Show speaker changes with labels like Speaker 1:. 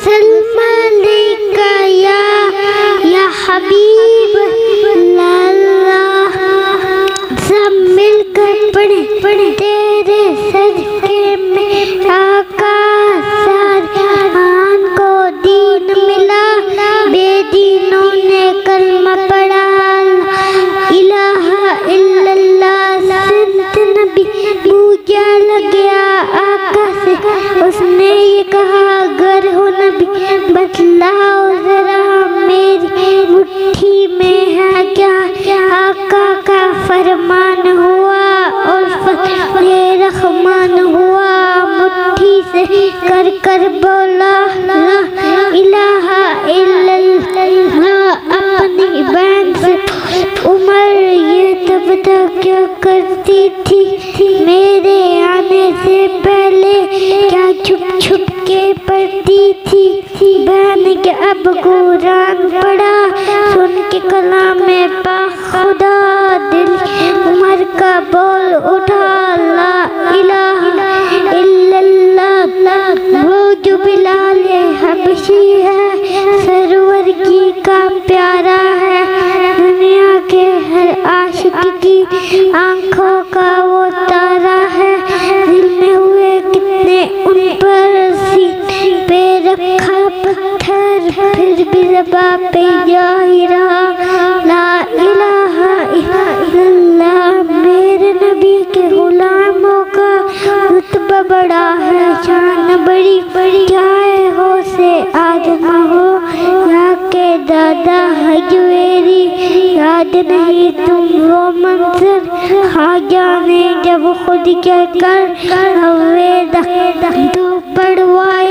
Speaker 1: سلام علیکہ یا حبیب اللہ، سب مل کر پڑھیں تیرے صدقے میں آقا سادان کو دین ملا، بے دینوں نے کلمہ پڑھا الہ الا اللہ، سنت نبی پوجا لگیا آقا سے، اس نے یہ کہا اگر ہو نبی بتلاؤ ذرا میری مٹھی میں ہے کیا، آقا کا فرمان ہوا اور یہ رحمان ہوا، مٹھی سے کر بولا لا الہ الا اللہ، اپنی بہن سے عمر یہ تب تک کیا کرتی تھی میرے آنے سے پہلے، کیا چھپ چھپ کے پڑھتی تھی، بہن کے اب قرآن پڑھا سن کے کلام پاک خدا، دل عمر کا بول اٹھا لا الہ الا اللہ، وہ جو بلال حبشی ہے سرور کی کا پیارا ہے، دنیا کے ہر عاشق کی آنکھوں کا وہ تارا ہے، دل میں ہوئے کتنے ان پر سینے پہ رکھا پتھر، پھر بھی زبان پہ جاری رہا لا الہ الا اللہ، میرے نبی کے غلاموں کا رتبہ بڑا ہے، شان بڑی چاہے ہو سے آدم ہو یا کہ دادا حجویری، یاد نہیں تم وہ منظر ہاں جانے جب خود کیا کر ہوئے دو پڑوائی